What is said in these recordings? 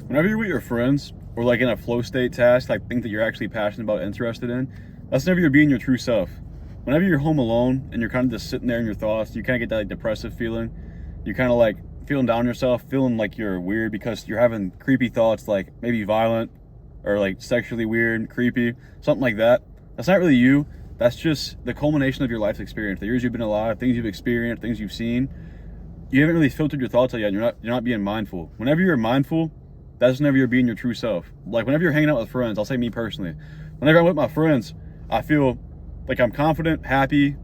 Whenever you're with your friends or like in a flow state task, like things that you're actually passionate about, interested in, that's whenever you're being your true self. Whenever you're home alone and you're kind of just sitting there in your thoughts, you kind of get that like depressive feeling. You're kind of like feeling down on yourself, feeling like you're weird because you're having creepy thoughts, like maybe violent or like sexually weird, creepy, something like that. That's not really you. That's just the culmination of your life's experience, the years you've been alive, things you've experienced, things you've seen. You haven't really filtered your thoughts out yet. You're not being mindful. Whenever you're mindful, that's whenever you're being your true self. Like whenever you're hanging out with friends, I'll say me personally. Whenever I'm with my friends, I feel like I'm confident, happy,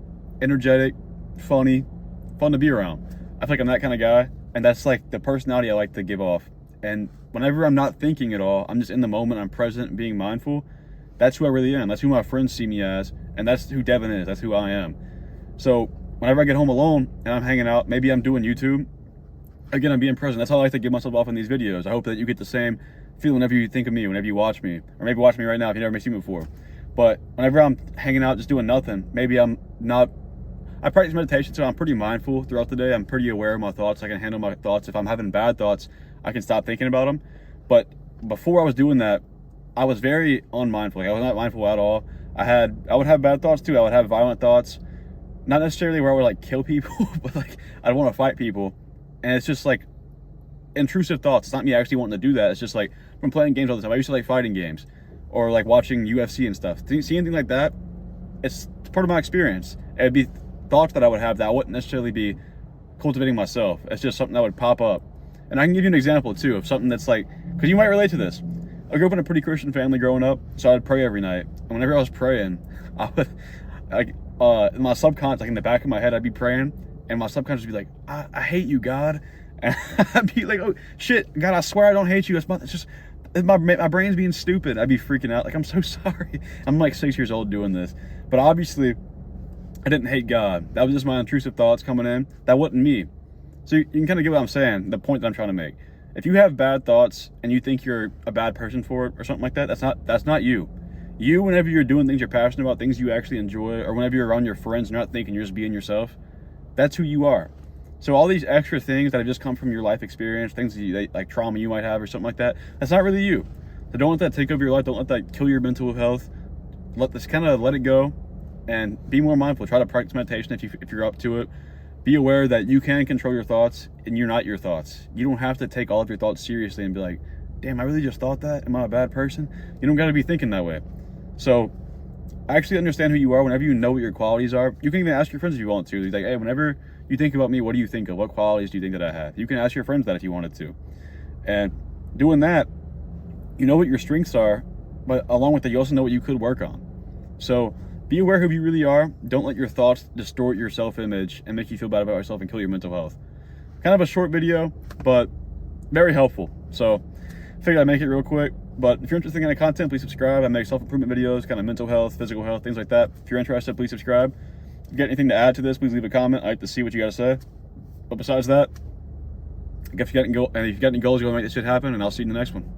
energetic, funny, fun to be around. I feel like I'm that kind of guy, and that's like the personality I like to give off. And whenever I'm not thinking at all, I'm just in the moment, I'm present, being mindful. That's who I really am. That's who my friends see me as, and that's who Devin is. That's who I am. So whenever I get home alone and I'm hanging out, maybe I'm doing YouTube, again, I'm being present. That's how I like to give myself off in these videos. I hope that you get the same feeling whenever you think of me, whenever you watch me, or maybe watch me right now if you never seen me before. But whenever I'm hanging out just doing nothing, maybe I'm not, I practice meditation, so I'm pretty mindful throughout the day. I'm pretty aware of my thoughts. I can handle my thoughts. If I'm having bad thoughts, I can stop thinking about them. But before I was doing that, I was very unmindful. Like, I was not mindful at all. I would have bad thoughts too. I would have violent thoughts, not necessarily where I would like kill people, but like I'd want to fight people. And it's just like intrusive thoughts. It's not me actually wanting to do that. It's just like from playing games all the time. I used to like fighting games or like watching UFC and stuff. See anything like that? It's part of my experience. It'd be thoughts that I would have that I wouldn't necessarily be cultivating myself. It's just something that would pop up. And I can give you an example too of something that's like, because you might relate to this. I grew up in a pretty Christian family growing up, so I'd pray every night. And whenever I was praying, I would, in my subconscious, like in the back of my head, I'd be praying, and my subconscious would be like, I hate you, God. And I'd be like, oh, shit, God, I swear I don't hate you. It's just, my brain's being stupid. I'd be freaking out. Like, I'm so sorry. I'm like 6 years old doing this. But obviously, I didn't hate God. That was just my intrusive thoughts coming in. That wasn't me. So you can kind of get what I'm saying, the point that I'm trying to make. If you have bad thoughts and you think you're a bad person for it or something like that, that's not you. You, whenever you're doing things you're passionate about, things you actually enjoy, or whenever you're around your friends, you're not thinking, you're just being yourself, that's who you are. So all these extra things that have just come from your life experience, things that you, like trauma you might have or something like that, that's not really you. So don't let that take over your life. Don't let that kill your mental health. Let it go and be more mindful. Try to practice meditation if you're up to it. Be aware that you can control your thoughts and you're not your thoughts. You don't have to take all of your thoughts seriously and be like, damn, I really just thought that? Am I a bad person? You don't got to be thinking that way. So actually understand who you are. Whenever you know what your qualities are, you can even ask your friends if you want to. Like, hey, whenever you think about me, what do you think of? What qualities do you think that I have? You can ask your friends that if you wanted to. And doing that, you know what your strengths are, but along with that, you also know what you could work on. So be aware who you really are. Don't let your thoughts distort your self-image and make you feel bad about yourself and kill your mental health. Kind of a short video, but very helpful. So I figured I'd make it real quick. But if you're interested in kind of content, please subscribe. I make self-improvement videos, kind of mental health, physical health, things like that. If you're interested, please subscribe. If you got anything to add to this, please leave a comment. I like to see what you got to say. But besides that, if you got any goals, go make this shit happen, and I'll see you in the next one.